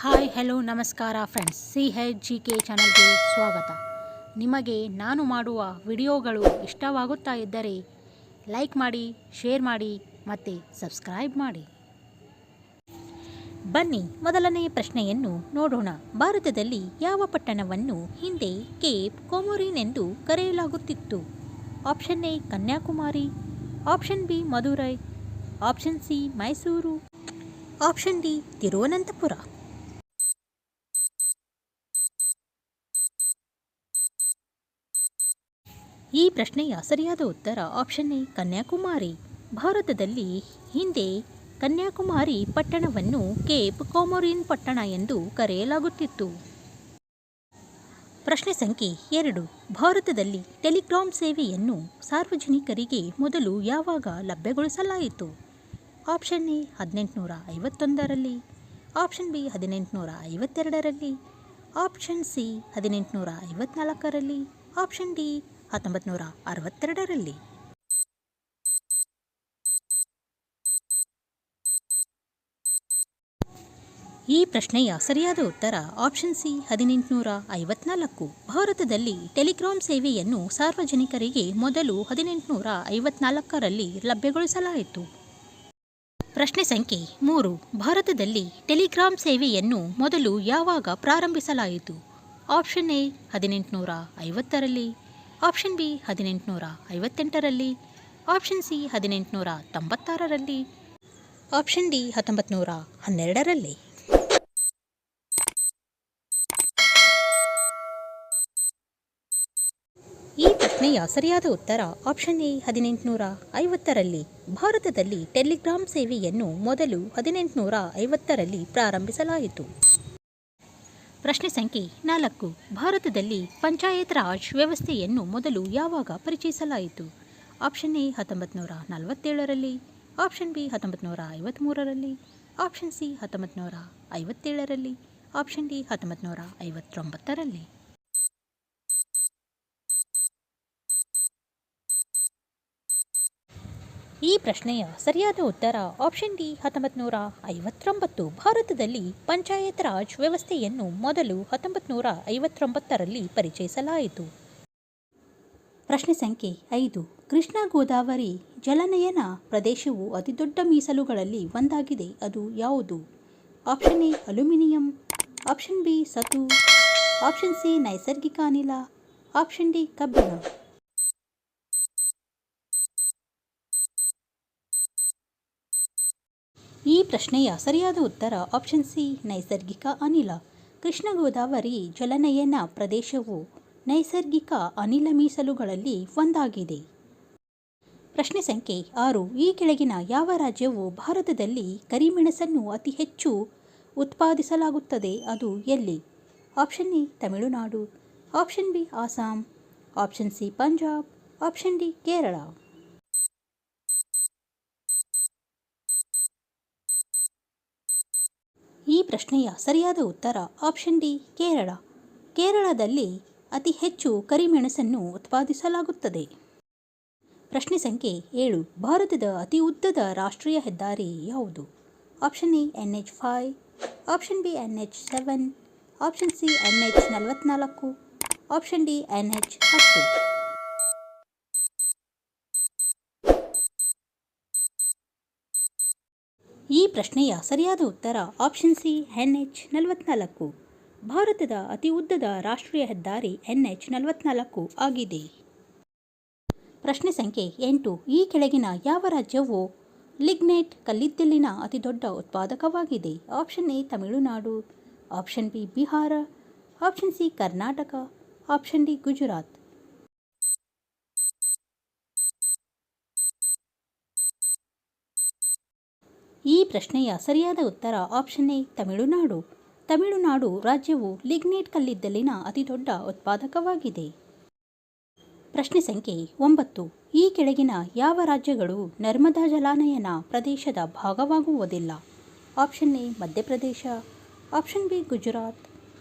Hi hello ನಮಸ್ಕಾರ friends, CHGK ಚಾನಲ್ಗೆ ಸ್ವಾಗತ. ನಿಮಗೆ ನಾನು ಮಾಡುವ ವಿಡಿಯೋಗಳು ಇಷ್ಟವಾಗುತ್ತಾ ಇದ್ದರೆ ಲೈಕ್ ಮಾಡಿ, ಶೇರ್ ಮಾಡಿ ಮತ್ತು ಸಬ್ಸ್ಕ್ರೈಬ್ ಮಾಡಿ. ಬನ್ನಿ ಮೊದಲನೇ ಪ್ರಶ್ನೆಯನ್ನು ನೋಡೋಣ. ಭಾರತದಲ್ಲಿ ಯಾವ ಪಟ್ಟಣವನ್ನು ಹಿಂದೆ ಕೇಪ್ ಕೊಮೊರಿನ್ ಎಂದು ಕರೆಯಲಾಗುತ್ತಿತ್ತು? Option A Kanyakumari, option B Madurai, option C Mysuru, option D Thiruvananthapuram. ಈ ಪ್ರಶ್ನೆಯ ಸರಿಯಾದ ಉತ್ತರ ಆಪ್ಷನ್ ಎ ಕನ್ಯಾಕುಮಾರಿ. ಭಾರತದಲ್ಲಿ ಹಿಂದೆ ಕನ್ಯಾಕುಮಾರಿ ಪಟ್ಟಣವನ್ನು ಕೇಪ್ ಕೊಮೊರಿನ್ ಪಟ್ಟಣ ಎಂದು ಕರೆಯಲಾಗುತ್ತಿತ್ತು. ಪ್ರಶ್ನೆ ಸಂಖ್ಯೆ 2. ಭಾರತದಲ್ಲಿ ಟೆಲಿಗ್ರಾಮ್ ಸೇವೆಯನ್ನು ಸಾರ್ವಜನಿಕರಿಗೆ ಮೊದಲು ಯಾವಾಗ ಲಭ್ಯಗೊಳಿಸಲಾಯಿತು? ಆಪ್ಷನ್ ಎ 1851ರಲ್ಲಿ, ಆಪ್ಷನ್ ಬಿ 1852ರಲ್ಲಿ, ಆಪ್ಷನ್ ಸಿ 1854ರಲ್ಲಿ, ಆಪ್ಷನ್ ಡಿ 1962ರಲ್ಲಿ. ಈ ಪ್ರಶ್ನೆಯ ಸರಿಯಾದ ಉತ್ತರ ಆಪ್ಷನ್ ಸಿ 1854. ಭಾರತದಲ್ಲಿ ಟೆಲಿಗ್ರಾಮ್ ಸೇವೆಯನ್ನು ಸಾರ್ವಜನಿಕರಿಗೆ ಮೊದಲು 1854ರಲ್ಲಿ ಲಭ್ಯಗೊಳಿಸಲಾಯಿತು. ಪ್ರಶ್ನೆ ಸಂಖ್ಯೆ 3. ಭಾರತದಲ್ಲಿ ಟೆಲಿಗ್ರಾಮ್ ಸೇವೆಯನ್ನು ಮೊದಲು ಯಾವಾಗ ಪ್ರಾರಂಭಿಸಲಾಯಿತು? ಆಪ್ಷನ್ ಎ 1850ರಲ್ಲಿ, ಆಪ್ಷನ್ ಬಿ 1858ರಲ್ಲಿ, ಆಪ್ಷನ್ ಸಿ 1896ರಲ್ಲಿ, ಆಪ್ಷನ್ ಡಿ 1912ರಲ್ಲಿ. ಈ ಪ್ರಶ್ನೆಯ ಸರಿಯಾದ ಉತ್ತರ ಆಪ್ಷನ್ ಎ 1850ರಲ್ಲಿ. ಭಾರತದಲ್ಲಿ ಟೆಲಿಗ್ರಾಮ್ ಸೇವೆಯನ್ನು ಮೊದಲು 1850ರಲ್ಲಿ ಪ್ರಾರಂಭಿಸಲಾಯಿತು. ಪ್ರಶ್ನೆ ಸಂಖ್ಯೆ 4. ಭಾರತದಲ್ಲಿ ಪಂಚಾಯತ್ ರಾಜ್ ವ್ಯವಸ್ಥೆಯನ್ನು ಮೊದಲು ಯಾವಾಗ ಪರಿಚಯಿಸಲಾಯಿತು? ಆಪ್ಷನ್ ಎ 1947ರಲ್ಲಿ, ಆಪ್ಷನ್ ಬಿ 1953ರಲ್ಲಿ, ಆಪ್ಷನ್ ಸಿ 1957ರಲ್ಲಿ, ಆಪ್ಷನ್ ಡಿ 1959ರಲ್ಲಿ. ಈ ಪ್ರಶ್ನೆಯ ಸರಿಯಾದ ಉತ್ತರ ಆಪ್ಷನ್ ಡಿ 1959. ಭಾರತದಲ್ಲಿ ಪಂಚಾಯತ್ ರಾಜ್ ವ್ಯವಸ್ಥೆಯನ್ನು ಮೊದಲು 1959ರಲ್ಲಿ ಪರಿಚಯಿಸಲಾಯಿತು. ಪ್ರಶ್ನೆ ಸಂಖ್ಯೆ 5. ಕೃಷ್ಣಾ ಗೋದಾವರಿ ಜಲನಯನ ಪ್ರದೇಶವು ಅತಿದೊಡ್ಡ ಮೀಸಲುಗಳಲ್ಲಿ ಒಂದಾಗಿದೆ, ಅದು ಯಾವುದು? Option A aluminium, option B ಸತು, ಆಪ್ಷನ್ ಸಿ ನೈಸರ್ಗಿಕ ಅನಿಲ, ಆಪ್ಷನ್ ಡಿ ಕಬ್ಬಿಣ. ಈ ಪ್ರಶ್ನೆಯ ಸರಿಯಾದ ಉತ್ತರ ಆಪ್ಷನ್ ಸಿ ನೈಸರ್ಗಿಕ ಅನಿಲ. ಕೃಷ್ಣಾ ಗೋದಾವರಿ ಜಲನಯನ ಪ್ರದೇಶವು ನೈಸರ್ಗಿಕ ಅನಿಲ ಮೀಸಲುಗಳಲ್ಲಿ ಒಂದಾಗಿದೆ. ಪ್ರಶ್ನೆ ಸಂಖ್ಯೆ 6. ಈ ಕೆಳಗಿನ ಯಾವ ರಾಜ್ಯವು ಭಾರತದಲ್ಲಿ ಕರಿಮೆಣಸನ್ನು ಅತಿ ಹೆಚ್ಚು ಉತ್ಪಾದಿಸಲಾಗುತ್ತದೆ, ಅದು ಎಲ್ಲಿ? Option A Tamil Nadu, option B Assam, option C Punjab, option D Kerala. ಈ ಪ್ರಶ್ನೆಯ ಸರಿಯಾದ ಉತ್ತರ ಆಪ್ಷನ್ ಡಿ ಕೇರಳ. ಕೇರಳದಲ್ಲಿ ಅತಿ ಹೆಚ್ಚು ಕರಿಮೆಣಸನ್ನು ಉತ್ಪಾದಿಸಲಾಗುತ್ತದೆ. ಪ್ರಶ್ನೆ ಸಂಖ್ಯೆ 7. ಭಾರತದ ಅತಿ ಉದ್ದದ ರಾಷ್ಟ್ರೀಯ ಹೆದ್ದಾರಿ ಯಾವುದು? Option A NH5, option B NH7, option C NH44, option D NH10. ಈ ಪ್ರಶ್ನೆಯ ಸರಿಯಾದ ಉತ್ತರ ಆಪ್ಷನ್ ಸಿ NH44. ಭಾರತದ ಅತಿ ಉದ್ದದ ರಾಷ್ಟ್ರೀಯ ಹೆದ್ದಾರಿ NH44 ಆಗಿದೆ. ಪ್ರಶ್ನೆ ಸಂಖ್ಯೆ 8. ಈ ಕೆಳಗಿನ ಯಾವ ರಾಜ್ಯವು ಲಿಗ್ನೈಟ್ ಕಲ್ಲಿದ್ದಲಿನ ಅತಿದೊಡ್ಡ ಉತ್ಪಾದಕವಾಗಿದೆ? Option A Tamil Nadu, option B Bihar, option C Karnataka, option D Gujarat. ಈ ಪ್ರಶ್ನೆಯ ಸರಿಯಾದ ಉತ್ತರ ಆಪ್ಷನ್ ಎ ತಮಿಳುನಾಡು. ತಮಿಳುನಾಡು ರಾಜ್ಯವು ಲಿಗ್ನೈಟ್ ಕಲ್ಲಿದ್ದಲಿನ ಅತಿದೊಡ್ಡ ಉತ್ಪಾದಕವಾಗಿದೆ. ಪ್ರಶ್ನೆ ಸಂಖ್ಯೆ 9. ಈ ಕೆಳಗಿನ ಯಾವ ರಾಜ್ಯಗಳು ನರ್ಮದಾ ಜಲಾನಯನ ಪ್ರದೇಶದ ಭಾಗವಾಗುವುದಿಲ್ಲ? Option A Madhya Pradesh, option B Gujarat,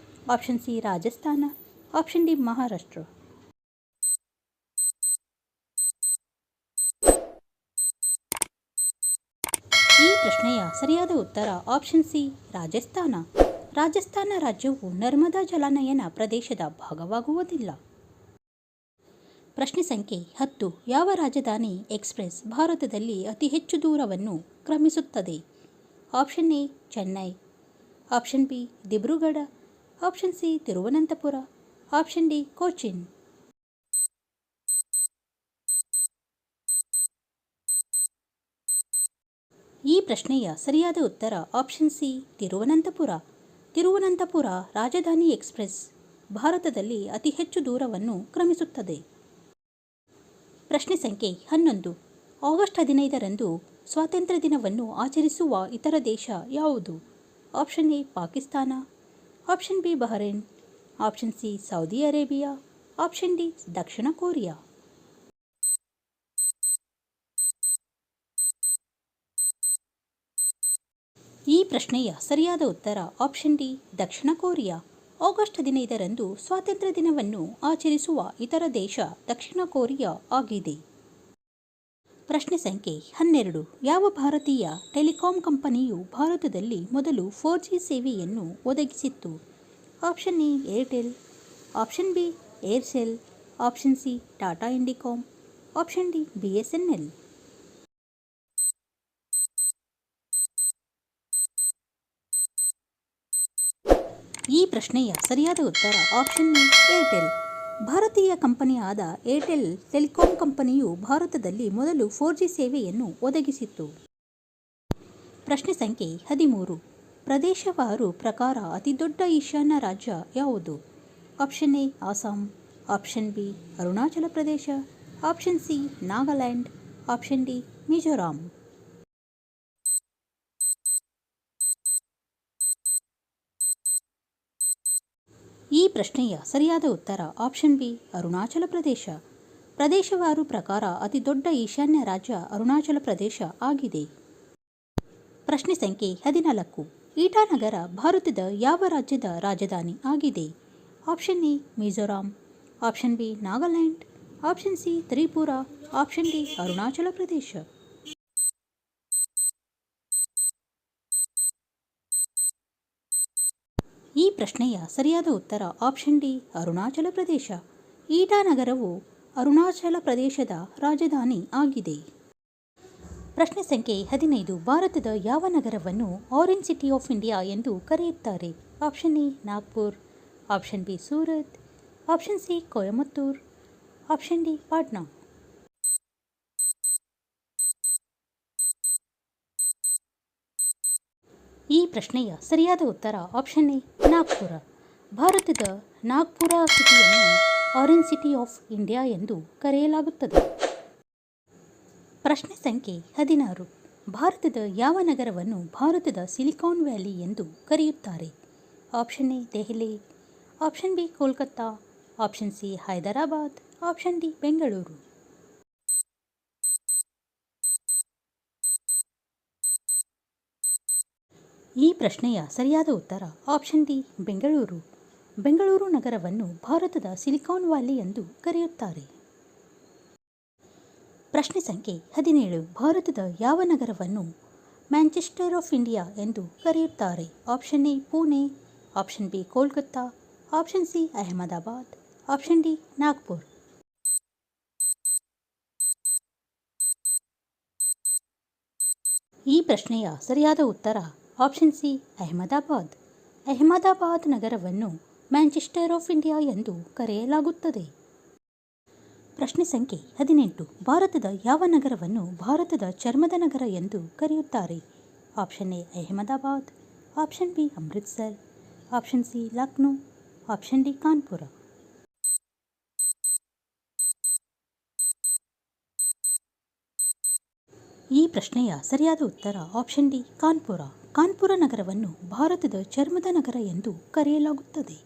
option C Rajasthan, option D Maharashtra. ಈ ಪ್ರಶ್ನೆಯ ಸರಿಯಾದ ಉತ್ತರ ಆಪ್ಷನ್ ಸಿ ರಾಜಸ್ಥಾನ. ರಾಜಸ್ಥಾನ ರಾಜ್ಯವು ನರ್ಮದಾ ಜಲಾನಯನ ಪ್ರದೇಶದ ಭಾಗವಾಗುವುದಿಲ್ಲ. ಪ್ರಶ್ನೆ ಸಂಖ್ಯೆ 10. ಯಾವ ರಾಜಧಾನಿ ಎಕ್ಸ್‌ಪ್ರೆಸ್ ಭಾರತದಲ್ಲಿ ಅತಿ ಹೆಚ್ಚು ದೂರವನ್ನು ಕ್ರಮಿಸುತ್ತದೆ? Option A Chennai, option B Dibrugarh, option C Thiruvananthapuram, option D Cochin. ಈ ಪ್ರಶ್ನೆಯ ಸರಿಯಾದ ಉತ್ತರ ಆಪ್ಷನ್ ಸಿ ತಿರುವನಂತಪುರ. ತಿರುವನಂತಪುರ ರಾಜಧಾನಿ ಎಕ್ಸ್‌ಪ್ರೆಸ್ ಭಾರತದಲ್ಲಿ ಅತಿ ಹೆಚ್ಚು ದೂರವನ್ನು ಕ್ರಮಿಸುತ್ತದೆ. ಪ್ರಶ್ನೆ ಸಂಖ್ಯೆ 11. ಆಗಸ್ಟ್ 15ರಂದು ಸ್ವಾತಂತ್ರ್ಯ ದಿನವನ್ನು ಆಚರಿಸುವ ಇತರ ದೇಶ ಯಾವುದು? Option A Pakistan, option B Bahrain, option C Saudi Arabia, option D Dakshina Korea. ಈ ಪ್ರಶ್ನೆಯ ಸರಿಯಾದ ಉತ್ತರ ಆಪ್ಷನ್ ಡಿ ದಕ್ಷಿಣ ಕೊರಿಯಾ. ಆಗಸ್ಟ್ 15ರಂದು ಸ್ವಾತಂತ್ರ್ಯ ದಿನವನ್ನು ಆಚರಿಸುವ ಇತರ ದೇಶ ದಕ್ಷಿಣ ಕೊರಿಯಾ ಆಗಿದೆ. ಪ್ರಶ್ನೆ ಸಂಖ್ಯೆ 12. ಯಾವ ಭಾರತೀಯ ಟೆಲಿಕಾಂ ಕಂಪನಿಯು ಭಾರತದಲ್ಲಿ ಮೊದಲು 4G ಸೇವೆಯನ್ನು ಒದಗಿಸಿತ್ತು? Option A Airtel, option B Aircel, option C Tata Indicom, option D BSNL. ಈ ಪ್ರಶ್ನೆಯ ಸರಿಯಾದ ಉತ್ತರ ಆಪ್ಷನ್ ಎ ಏರ್ಟೆಲ್. ಭಾರತೀಯ ಕಂಪನಿಯಾದ ಏರ್ಟೆಲ್ ಟೆಲಿಕಾಂ ಕಂಪನಿಯು ಭಾರತದಲ್ಲಿ ಮೊದಲು 4G ಸೇವೆಯನ್ನು ಒದಗಿಸಿತ್ತು. ಪ್ರಶ್ನೆ ಸಂಖ್ಯೆ 13. ಪ್ರದೇಶವಾರು ಪ್ರಕಾರ ಅತಿದೊಡ್ಡ ಈಶಾನ್ಯ ರಾಜ್ಯ ಯಾವುದು? Option A Assam, option B Arunachal Pradesh, option C Nagaland, option D Mizoram. ಈ ಪ್ರಶ್ನೆಯ ಸರಿಯಾದ ಉತ್ತರ ಆಪ್ಷನ್ ಬಿ ಅರುಣಾಚಲ ಪ್ರದೇಶ. ಪ್ರದೇಶವಾರು ಪ್ರಕಾರ ಅತಿದೊಡ್ಡ ಈಶಾನ್ಯ ರಾಜ್ಯ ಅರುಣಾಚಲ ಪ್ರದೇಶ ಆಗಿದೆ. ಪ್ರಶ್ನೆ ಸಂಖ್ಯೆ 14. ಇಟಾನಗರ ಭಾರತದ ಯಾವ ರಾಜ್ಯದ ರಾಜಧಾನಿ ಆಗಿದೆ? Option A Mizoram, option B Nagaland, option C Tripura, option D Arunachal Pradesh. ಈ ಪ್ರಶ್ನೆಯ ಸರಿಯಾದ ಉತ್ತರ ಆಪ್ಷನ್ ಡಿ ಅರುಣಾಚಲ ಪ್ರದೇಶ. ಇಟಾನಗರವು ಅರುಣಾಚಲ ಪ್ರದೇಶದ ರಾಜಧಾನಿ ಆಗಿದೆ. ಪ್ರಶ್ನೆ ಸಂಖ್ಯೆ 15. ಭಾರತದ ಯಾವ ನಗರವನ್ನು ಆರೆಂಜ್ ಸಿಟಿ ಆಫ್ ಇಂಡಿಯಾ ಎಂದು ಕರೆಯುತ್ತಾರೆ? Option A Nagpur, option B Surat, option C Coimbatore, option D Patna. ಈ ಪ್ರಶ್ನೆಯ ಸರಿಯಾದ ಉತ್ತರ ಆಪ್ಷನ್ ಎ ನಾಗ್ಪುರ. ಭಾರತದ ನಾಗ್ಪುರ ಸಿಟಿಯನ್ನು ಆರೆಂಜ್ ಸಿಟಿ ಆಫ್ ಇಂಡಿಯಾ ಎಂದು ಕರೆಯಲಾಗುತ್ತದೆ. ಪ್ರಶ್ನೆ ಸಂಖ್ಯೆ 16. ಭಾರತದ ಯಾವ ನಗರವನ್ನು ಭಾರತದ ಸಿಲಿಕಾನ್ ವ್ಯಾಲಿ ಎಂದು ಕರೆಯುತ್ತಾರೆ? Option A Delhi, option B Kolkata, option C Hyderabad, option D Bengaluru. ಈ ಪ್ರಶ್ನೆಯ ಸರಿಯಾದ ಉತ್ತರ ಆಪ್ಷನ್ ಡಿ ಬೆಂಗಳೂರು. ಬೆಂಗಳೂರು ನಗರವನ್ನು ಭಾರತದ ಸಿಲಿಕಾನ್ ವ್ಯಾಲಿ ಎಂದು ಕರೆಯುತ್ತಾರೆ. ಪ್ರಶ್ನೆ ಸಂಖ್ಯೆ 17. ಭಾರತದ ಯಾವ ನಗರವನ್ನು ಮ್ಯಾಂಚೆಸ್ಟರ್ ಆಫ್ ಇಂಡಿಯಾ ಎಂದು ಕರೆಯುತ್ತಾರೆ? Option A Pune, option B Kolkata, option C Ahmedabad, option D Nagpur. ಈ ಪ್ರಶ್ನೆಯ ಸರಿಯಾದ ಉತ್ತರ ಆಪ್ಷನ್ ಸಿ ಅಹಮದಾಬಾದ್. ಅಹಮದಾಬಾದ್ ನಗರವನ್ನು ಮ್ಯಾಂಚೆಸ್ಟರ್ ಆಫ್ ಇಂಡಿಯಾ ಎಂದು ಕರೆಯಲಾಗುತ್ತದೆ. ಪ್ರಶ್ನೆ ಸಂಖ್ಯೆ 18. ಭಾರತದ ಯಾವ ನಗರವನ್ನು ಭಾರತದ ಚರ್ಮದ ನಗರ ಎಂದು ಕರೆಯುತ್ತಾರೆ? Option A Ahmedabad, option B Amritsar, option C Lucknow, option D Kanpur. ಈ ಪ್ರಶ್ನೆಯ ಸರಿಯಾದ ಉತ್ತರ ಆಪ್ಷನ್ ಡಿ ಕಾನ್ಪುರ. ಕಾನ್ಪುರ ನಗರವನ್ನು ಭಾರತದ ಚರ್ಮದ ನಗರ ಎಂದು ಕರೆಯಲಾಗುತ್ತದೆ.